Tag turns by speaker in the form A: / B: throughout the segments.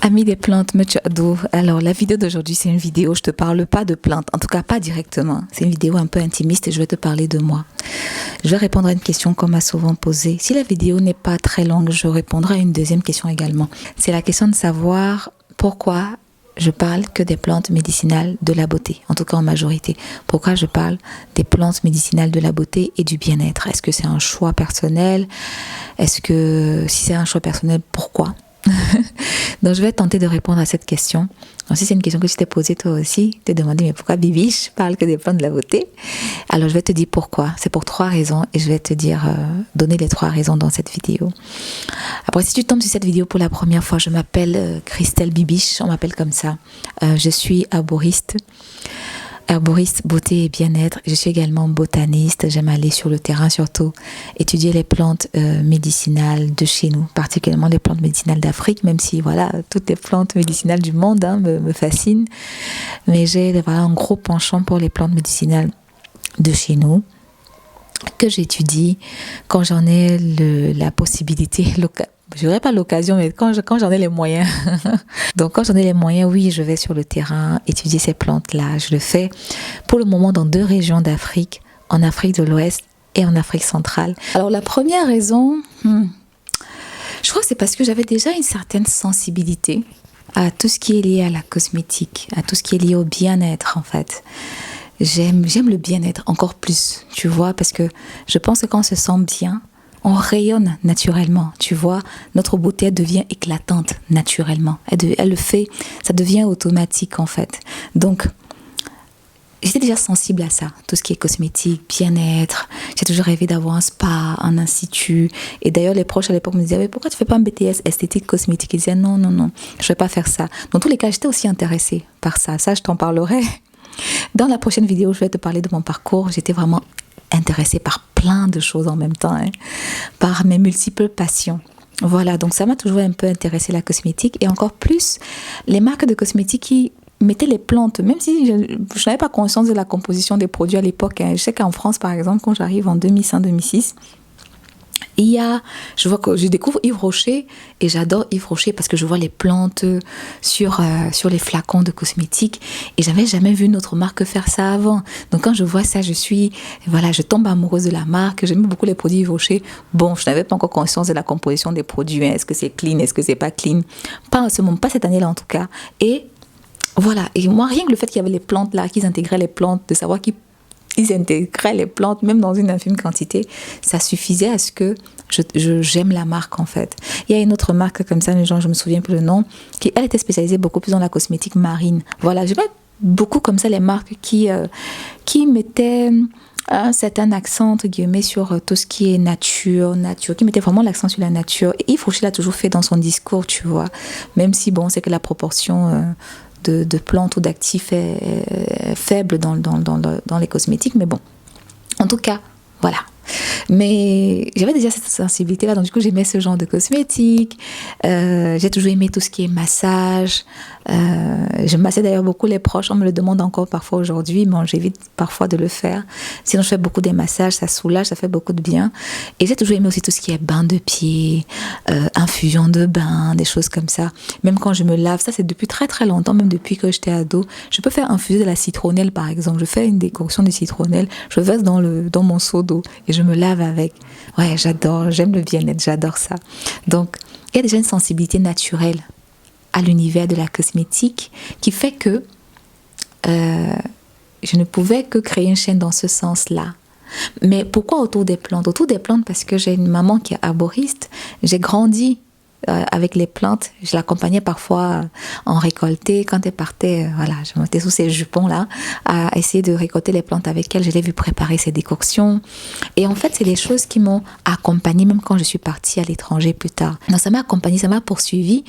A: Amis des plantes, Mechado. Alors, la vidéo d'aujourd'hui, c'est une vidéo, je te parle pas de plantes, en tout cas pas directement. C'est une vidéo un peu intimiste et je vais te parler de moi. Je vais répondre à une question qu'on m'a souvent posée. Si la vidéo n'est pas très longue, je répondrai à une deuxième question également. C'est la question de savoir pourquoi je parle que des plantes médicinales de la beauté, en tout cas en majorité. Pourquoi je parle des plantes médicinales de la beauté et du bien-être? Est-ce que c'est un choix personnel? Est-ce que, si c'est un choix personnel, pourquoi? Donc je vais tenter de répondre à cette question. Donc si c'est une question que tu t'es posée toi aussi, te demander mais pourquoi Bibiche parle que des plantes de la beauté? Alors je vais te dire pourquoi. C'est pour 3 raisons et je vais te dire donner les 3 raisons dans cette vidéo. Après si tu tombes sur cette vidéo pour la première fois, je m'appelle Christelle Bibiche, on m'appelle comme ça. Je suis arboriste beauté et bien-être. Je suis également botaniste. J'aime aller sur le terrain, surtout étudier les plantes médicinales de chez nous, particulièrement les plantes médicinales d'Afrique, même si voilà, toutes les plantes médicinales du monde me fascinent. Mais j'ai voilà, un gros penchant pour les plantes médicinales de chez nous, que j'étudie quand j'en ai la possibilité, je dirais pas l'occasion, mais quand j'en ai les moyens. Donc quand j'en ai les moyens, oui, je vais sur le terrain étudier ces plantes-là. Je le fais pour le moment dans 2 régions d'Afrique, en Afrique de l'Ouest et en Afrique centrale. Alors la première raison, je crois que c'est parce que j'avais déjà une certaine sensibilité à tout ce qui est lié à la cosmétique, à tout ce qui est lié au bien-être en fait. J'aime le bien-être encore plus, tu vois, parce que je pense que quand on se sent bien, on rayonne naturellement, tu vois. Notre beauté, elle devient éclatante naturellement. Elle le fait, ça devient automatique en fait. Donc, j'étais déjà sensible à ça, tout ce qui est cosmétique, bien-être. J'ai toujours rêvé d'avoir un spa, un institut. Et d'ailleurs, les proches à l'époque me disaient, mais pourquoi tu fais pas un BTS esthétique cosmétique? Ils disaient, non, je vais pas faire ça. Dans tous les cas, j'étais aussi intéressée par ça. Ça, je t'en parlerai. Dans la prochaine vidéo, je vais te parler de mon parcours. J'étais vraiment intéressée par plein de choses en même temps, par mes multiples passions. Voilà, donc ça m'a toujours un peu intéressée la cosmétique et encore plus les marques de cosmétiques qui mettaient les plantes, même si je n'avais pas conscience de la composition des produits à l'époque. Je sais qu'en France, par exemple, quand j'arrive en 2005-2006, je découvre Yves Rocher et j'adore Yves Rocher parce que je vois les plantes sur les flacons de cosmétiques et j'avais jamais vu une autre marque faire ça avant. Donc quand je vois ça, je tombe amoureuse de la marque. J'aime beaucoup les produits Yves Rocher. Bon, je n'avais pas encore conscience de la composition des produits. Est-ce que c'est clean? Est-ce que c'est pas clean? Pas en ce moment, pas cette année-là en tout cas. Et voilà. Et moi, rien que le fait qu'il y avait les plantes là, qu'ils intégraient les plantes, de savoir qu'ils intégraient les plantes, même dans une infime quantité, ça suffisait à ce que j'aime la marque en fait. Il y a une autre marque comme ça, je me souviens plus le nom, qui elle était spécialisée beaucoup plus dans la cosmétique marine. Voilà, j'aime beaucoup comme ça les marques qui mettaient un certain accent entre guillemets sur tout ce qui est nature, qui mettait vraiment l'accent sur la nature. Et Yves Rocher l'a toujours fait dans son discours, tu vois. Même si bon, c'est que la proportion de plantes ou d'actifs est faible dans les cosmétiques, mais bon. En tout cas, voilà. Mais j'avais déjà cette sensibilité-là, donc du coup j'aimais ce genre de cosmétiques. J'ai toujours aimé tout ce qui est massage. Je massais d'ailleurs beaucoup les proches, on me le demande encore parfois aujourd'hui, mais j'évite parfois de le faire. Sinon je fais beaucoup des massages, ça soulage, ça fait beaucoup de bien. Et j'ai toujours aimé aussi tout ce qui est bain de pied, infusion de bain, des choses comme ça. Même quand je me lave, ça c'est depuis très très longtemps, même depuis que j'étais ado. Je peux faire infuser de la citronnelle par exemple. Je fais une décoction de citronnelle, je verse dans mon seau d'eau et je me lave avec. Ouais, j'aime le bien-être, j'adore ça. Donc, il y a déjà une sensibilité naturelle à l'univers de la cosmétique qui fait que je ne pouvais que créer une chaîne dans ce sens-là. Mais pourquoi autour des plantes? Autour des plantes parce que j'ai une maman qui est arboriste. J'ai grandi avec les plantes. Je l'accompagnais parfois en récolter. Quand elle partait, je montais sous ces jupons-là à essayer de récolter les plantes avec elle. Je l'ai vu préparer ses décoctions. Et en fait, c'est des choses qui m'ont accompagnée même quand je suis partie à l'étranger plus tard. Donc, ça m'a accompagnée, ça m'a poursuivie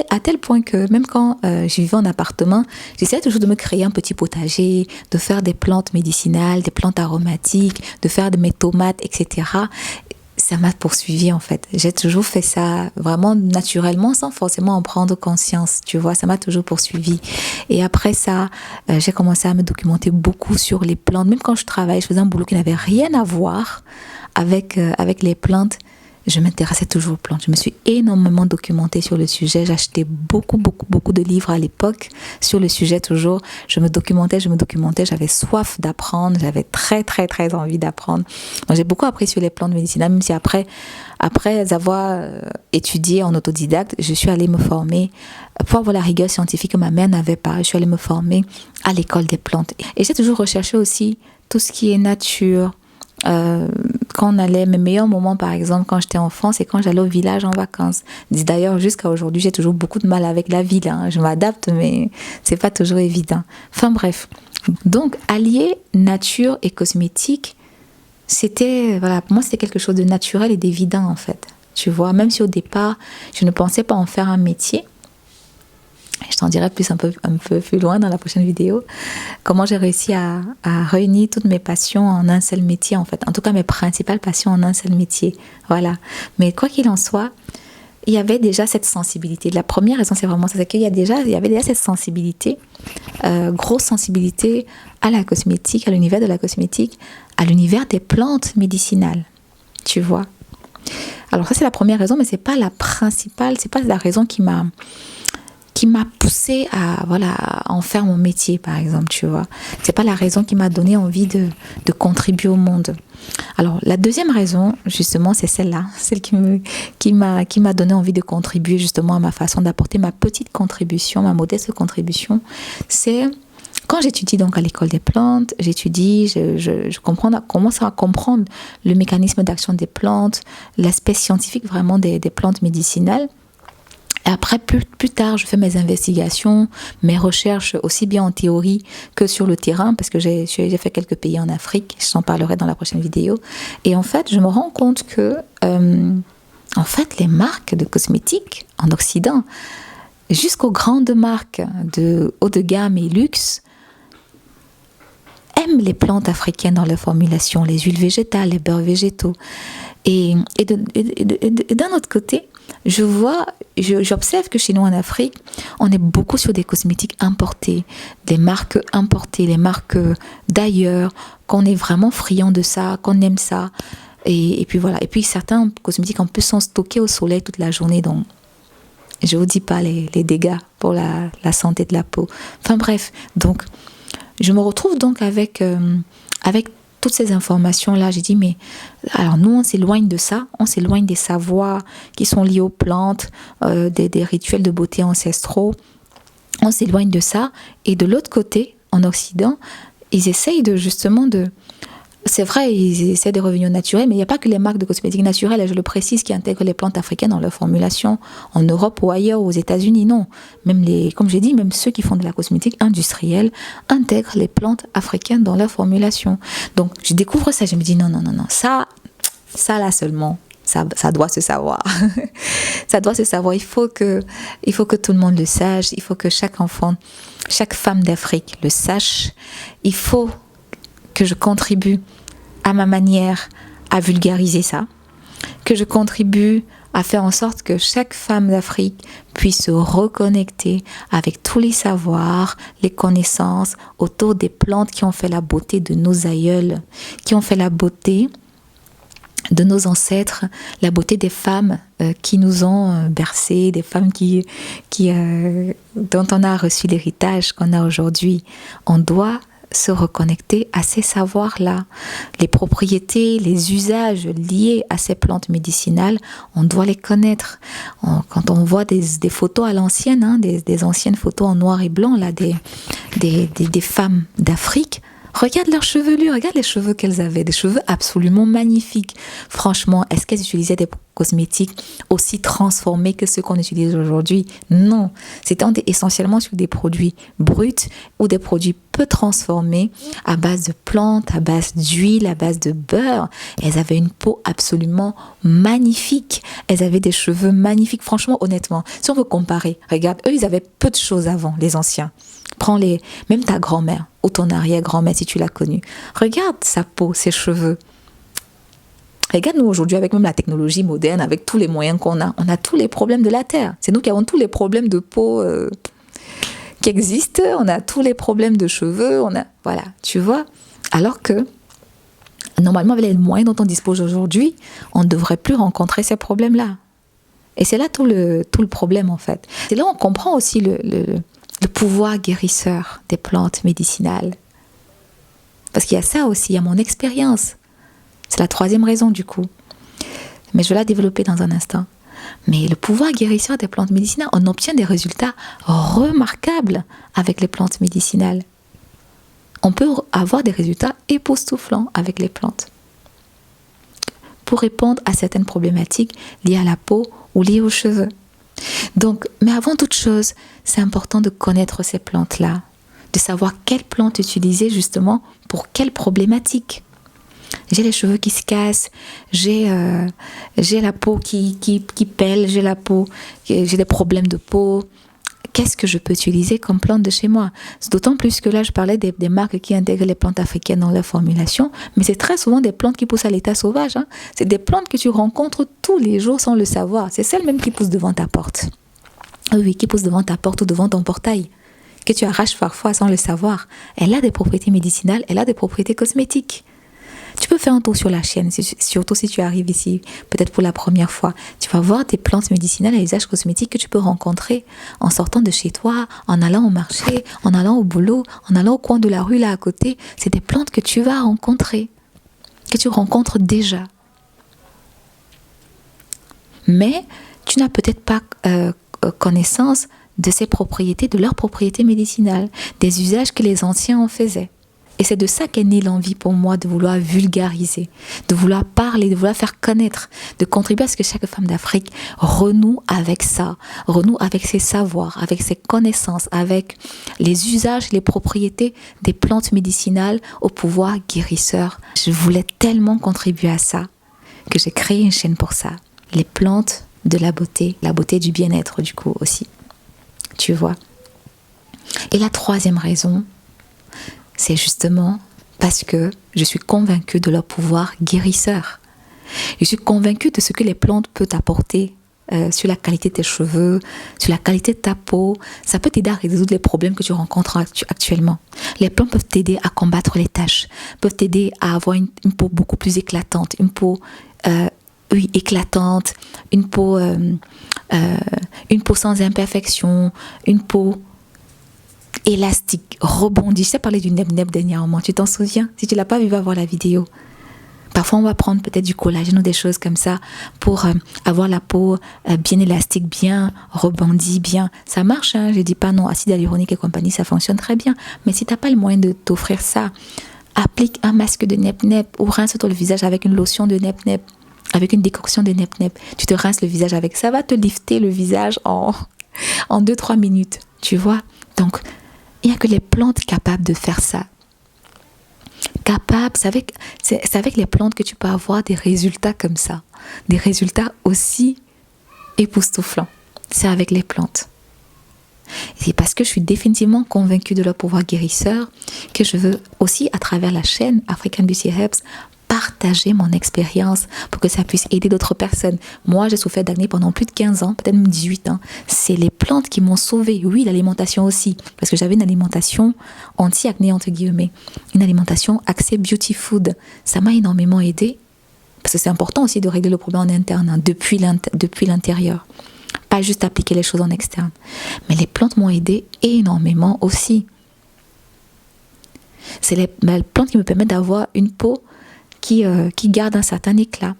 A: à tel point que même quand je vivais en appartement, j'essayais toujours de me créer un petit potager, de faire des plantes médicinales, des plantes aromatiques, de faire de mes tomates, etc. Ça m'a poursuivi en fait. J'ai toujours fait ça vraiment naturellement sans forcément en prendre conscience, tu vois. Ça m'a toujours poursuivi. Et après ça, j'ai commencé à me documenter beaucoup sur les plantes. Même quand je travaillais, je faisais un boulot qui n'avait rien à voir avec les plantes. je m'intéressais toujours aux plantes. Je me suis énormément documentée sur le sujet. J'achetais beaucoup de livres à l'époque sur le sujet toujours. Je me documentais. J'avais soif d'apprendre. J'avais très envie d'apprendre. Donc, j'ai beaucoup appris sur les plantes médicinales, même si après avoir étudié en autodidacte, je suis allée me former pour avoir la rigueur scientifique que ma mère n'avait pas. Je suis allée me former à l'école des plantes. Et j'ai toujours recherché aussi tout ce qui est nature. Quand on allait, mes meilleurs moments par exemple quand j'étais enfant, c'est quand j'allais au village en vacances. D'ailleurs jusqu'à aujourd'hui j'ai toujours beaucoup de mal avec la ville, je m'adapte mais c'est pas toujours évident. Enfin bref, donc allier nature et cosmétique, c'était, voilà, pour moi c'était quelque chose de naturel et d'évident en fait, tu vois, même si au départ je ne pensais pas en faire un métier. Je t'en dirai plus un peu plus loin dans la prochaine vidéo. Comment j'ai réussi à réunir toutes mes passions en un seul métier, en fait. En tout cas, mes principales passions en un seul métier. Voilà. Mais quoi qu'il en soit, il y avait déjà cette sensibilité. La première raison, c'est vraiment ça. C'est qu'il y avait déjà cette sensibilité, grosse sensibilité à la cosmétique, à l'univers de la cosmétique, à l'univers des plantes médicinales. Tu vois. Alors ça, c'est la première raison, mais c'est pas la principale. C'est pas la raison qui m'a poussée à en faire mon métier par exemple, tu vois. C'est pas la raison qui m'a donné envie de contribuer au monde. Alors la deuxième raison justement c'est celle-là, celle qui m'a donné envie de contribuer justement à ma façon d'apporter ma petite contribution, ma modeste contribution. C'est quand j'étudie donc à l'école des plantes, je commence à comprendre le mécanisme d'action des plantes, l'aspect scientifique vraiment des plantes médicinales. Et après, plus tard, je fais mes investigations, mes recherches, aussi bien en théorie que sur le terrain, parce que j'ai fait quelques pays en Afrique, je t'en parlerai dans la prochaine vidéo. Et en fait, je me rends compte que, en fait, les marques de cosmétiques en Occident, jusqu'aux grandes marques de haut de gamme et luxe, aiment les plantes africaines dans leur formulation, les huiles végétales, les beurres végétaux. Et d'un autre côté, j'observe que chez nous en Afrique, on est beaucoup sur des cosmétiques importés, des marques importées, les marques d'ailleurs, qu'on est vraiment friand de ça, qu'on aime ça. Et puis voilà. Et puis certains cosmétiques en plus sont stockés au soleil toute la journée, donc je vous dis pas les dégâts pour la santé de la peau. Enfin bref, donc je me retrouve donc avec toutes ces informations-là. J'ai dit, mais alors nous, on s'éloigne de ça, on s'éloigne des savoirs qui sont liés aux plantes, des rituels de beauté ancestraux, on s'éloigne de ça. Et de l'autre côté, en Occident, ils essayent c'est vrai, ils essaient de revenir au naturel, mais il n'y a pas que les marques de cosmétiques naturelles, et je le précise, qui intègrent les plantes africaines dans leur formulation, en Europe ou ailleurs, aux États-Unis, non. Même comme j'ai dit, même ceux qui font de la cosmétique industrielle intègrent les plantes africaines dans leur formulation. Donc, je découvre ça, je me dis non, ça là seulement, ça doit se savoir. Ça doit se savoir. Il faut que tout le monde le sache, il faut que chaque enfant, chaque femme d'Afrique le sache. Il faut que je contribue à ma manière à vulgariser ça, que je contribue à faire en sorte que chaque femme d'Afrique puisse se reconnecter avec tous les savoirs, les connaissances autour des plantes qui ont fait la beauté de nos aïeuls, qui ont fait la beauté de nos ancêtres, la beauté des femmes qui nous ont bercés, des femmes dont on a reçu l'héritage qu'on a aujourd'hui. On doit se reconnecter à ces savoirs-là. Les propriétés, les usages liés à ces plantes médicinales, on doit les connaître. Quand on voit des photos à l'ancienne, des anciennes photos en noir et blanc, là, des femmes d'Afrique, regarde leurs chevelures, regarde les cheveux qu'elles avaient, des cheveux absolument magnifiques. Franchement, est-ce qu'elles utilisaient des cosmétiques aussi transformés que ceux qu'on utilise aujourd'hui? Non, c'était essentiellement sur des produits bruts ou des produits peu transformés à base de plantes, à base d'huile, à base de beurre. Elles avaient une peau absolument magnifique. Elles avaient des cheveux magnifiques. Franchement, honnêtement, si on veut comparer, regarde, eux, ils avaient peu de choses avant, les anciens. Même ta grand-mère ou ton arrière-grand-mère si tu l'as connue. Regarde sa peau, ses cheveux. Regarde nous aujourd'hui avec même la technologie moderne, avec tous les moyens qu'on a. On a tous les problèmes de la Terre. C'est nous qui avons tous les problèmes de peau qui existent. On a tous les problèmes de cheveux. Voilà, tu vois. Alors que Normalement, avec les moyens dont on dispose aujourd'hui, on ne devrait plus rencontrer ces problèmes-là. Et c'est là tout le problème, en fait. C'est là où on comprend aussi le pouvoir guérisseur des plantes médicinales. Parce qu'il y a ça aussi, il y a mon expérience. C'est la troisième raison, du coup. Mais je vais la développer dans un instant. Mais le pouvoir guérisseur des plantes médicinales, on obtient des résultats remarquables avec les plantes médicinales. On peut avoir des résultats époustouflants avec les plantes. Pour répondre à certaines problématiques liées à la peau ou liées aux cheveux. Donc, mais avant toute chose, c'est important de connaître ces plantes-là, de savoir quelles plantes utiliser justement pour quelles problématiques. J'ai les cheveux qui se cassent, j'ai la peau qui pèle, j'ai des problèmes de peau. Qu'est-ce que je peux utiliser comme plante de chez moi? C'est d'autant plus que là, je parlais des marques qui intègrent les plantes africaines dans leur formulation, mais c'est très souvent des plantes qui poussent à l'état sauvage. Hein. C'est des plantes que tu rencontres tous les jours sans le savoir. C'est celles même qui poussent devant ta porte. Oui, qui poussent devant ta porte ou devant ton portail, que tu arraches parfois sans le savoir. Elle a des propriétés médicinales, elle a des propriétés cosmétiques. Tu peux faire un tour sur la chaîne, surtout si tu arrives ici, peut-être pour la première fois. Tu vas voir des plantes médicinales à usage cosmétique que tu peux rencontrer en sortant de chez toi, en allant au marché, en allant au boulot, en allant au coin de la rue là à côté. C'est des plantes que tu vas rencontrer, que tu rencontres déjà. Mais tu n'as peut-être pas connaissance de ces propriétés, de leurs propriétés médicinales, des usages que les anciens en faisaient. Et c'est de ça qu'est née l'envie pour moi de vouloir vulgariser, de vouloir parler, de vouloir faire connaître, de contribuer à ce que chaque femme d'Afrique renoue avec ça, renoue avec ses savoirs, avec ses connaissances, avec les usages, les propriétés des plantes médicinales au pouvoir guérisseur. Je voulais tellement contribuer à ça que j'ai créé une chaîne pour ça. Les plantes de la beauté du bien-être du coup aussi. Tu vois. Et la troisième raison, c'est justement parce que je suis convaincue de leur pouvoir guérisseur. Je suis convaincue de ce que les plantes peuvent apporter sur la qualité de tes cheveux, sur la qualité de ta peau. Ça peut t'aider à résoudre les problèmes que tu rencontres actuellement. Les plantes peuvent t'aider à combattre les taches, peuvent t'aider à avoir une peau beaucoup plus éclatante, une peau éclatante, une peau sans imperfection, une peau élastique, rebondie. Je t'ai parlé du neb-neb dernièrement, tu t'en souviens? Si tu ne l'as pas vu, va voir la vidéo. Parfois, on va prendre peut-être du collagène ou des choses comme ça pour avoir la peau bien élastique, bien rebondie, bien. Ça marche, hein? Je ne dis pas non, acide hyaluronique et compagnie, ça fonctionne très bien. Mais si tu n'as pas le moyen de t'offrir ça, applique un masque de neb-neb ou rince-toi le visage avec une lotion de neb-neb, avec une décoction de neb-neb. Tu te rinces le visage avec ça, va te lifter le visage en 2-3 minutes, tu vois. Donc, il n'y a que les plantes capables de faire ça. C'est avec les plantes que tu peux avoir des résultats comme ça. Des résultats aussi époustouflants. C'est avec les plantes. C'est parce que je suis définitivement convaincue de leur pouvoir guérisseur que je veux aussi, à travers la chaîne African Beauty Herbs, partager mon expérience pour que ça puisse aider d'autres personnes. Moi, j'ai souffert d'acné pendant plus de 15 ans, peut-être même 18 ans. C'est les plantes qui m'ont sauvée. Oui, l'alimentation aussi, parce que j'avais une alimentation anti-acné, entre guillemets. Une alimentation axée beauty food. Ça m'a énormément aidée, parce que c'est important aussi de régler le problème en interne, hein, depuis l'intérieur. Pas juste appliquer les choses en externe. Mais les plantes m'ont aidée énormément aussi. C'est les plantes qui me permettent d'avoir une peau qui garde un certain éclat.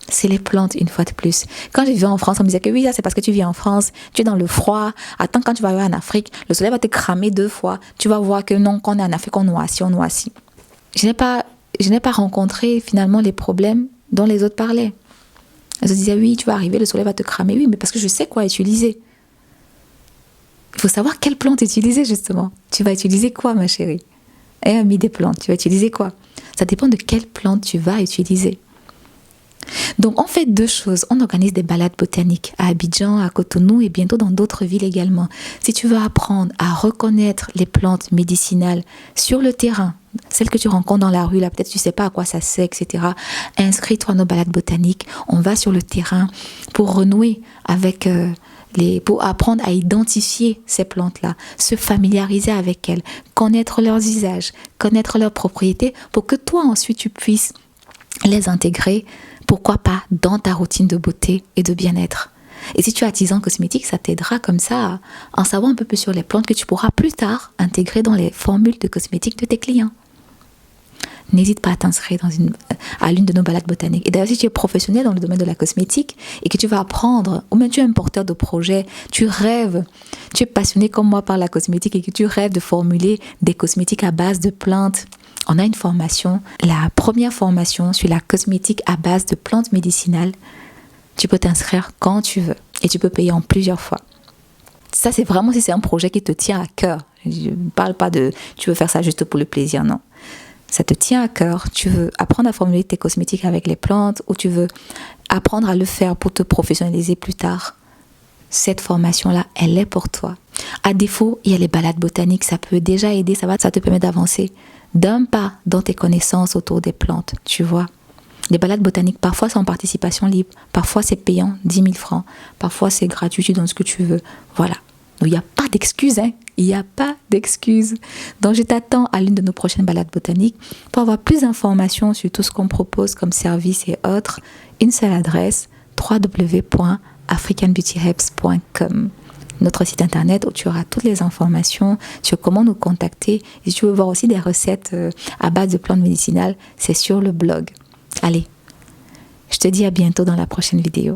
A: C'est les plantes, une fois de plus. Quand je vivais en France, on me disait que oui, ça c'est parce que tu vis en France, tu es dans le froid. Attends, quand tu vas arriver en Afrique, le soleil va te cramer 2 fois. Tu vas voir que non, quand on est en Afrique, on noircit. Je n'ai pas rencontré finalement les problèmes dont les autres parlaient. Elles se disaient oui, tu vas arriver, le soleil va te cramer. Oui, mais parce que je sais quoi utiliser. Il faut savoir quelle plante utiliser justement. Tu vas utiliser quoi, ma chérie? Ami des plantes, tu vas utiliser quoi? Ça dépend de quelle plante tu vas utiliser. Donc, on fait 2 choses. On organise des balades botaniques à Abidjan, à Cotonou et bientôt dans d'autres villes également. Si tu veux apprendre à reconnaître les plantes médicinales sur le terrain, celles que tu rencontres dans la rue, là, peut-être tu ne sais pas à quoi ça sert, etc. Inscris-toi à nos balades botaniques. On va sur le terrain pour renouer avec pour apprendre à identifier ces plantes-là, se familiariser avec elles, connaître leurs usages, connaître leurs propriétés, pour que toi ensuite tu puisses les intégrer, pourquoi pas, dans ta routine de beauté et de bien-être. Et si tu as 10 ans cosmétique, ça t'aidera comme ça à en savoir un peu plus sur les plantes que tu pourras plus tard intégrer dans les formules de cosmétiques de tes clients. N'hésite pas à t'inscrire à l'une de nos balades botaniques. Et d'ailleurs, si tu es professionnel dans le domaine de la cosmétique et que tu vas apprendre, ou même tu es un porteur de projet, tu rêves, tu es passionné comme moi par la cosmétique et que tu rêves de formuler des cosmétiques à base de plantes, on a une formation, la première formation sur la cosmétique à base de plantes médicinales. Tu peux t'inscrire quand tu veux et tu peux payer en plusieurs fois. Ça, c'est vraiment si c'est un projet qui te tient à cœur. Je ne parle pas de tu veux faire ça juste pour le plaisir, non. Ça te tient à cœur, tu veux apprendre à formuler tes cosmétiques avec les plantes ou tu veux apprendre à le faire pour te professionnaliser plus tard. Cette formation-là, elle est pour toi. À défaut, il y a les balades botaniques, ça peut déjà aider, ça te permet d'avancer d'un pas dans tes connaissances autour des plantes, tu vois. Les balades botaniques, parfois c'est en participation libre, parfois c'est payant, 10 000 francs, parfois c'est gratuit, tu donnes ce que tu veux, voilà. Donc il n'y a pas d'excuses, il n'y a pas d'excuses. Donc je t'attends à l'une de nos prochaines balades botaniques pour avoir plus d'informations sur tout ce qu'on propose comme service et autres. Une seule adresse, www.africanbeautyherbs.com, notre site internet où tu auras toutes les informations sur comment nous contacter. Et si tu veux voir aussi des recettes à base de plantes médicinales, c'est sur le blog. Allez, je te dis à bientôt dans la prochaine vidéo.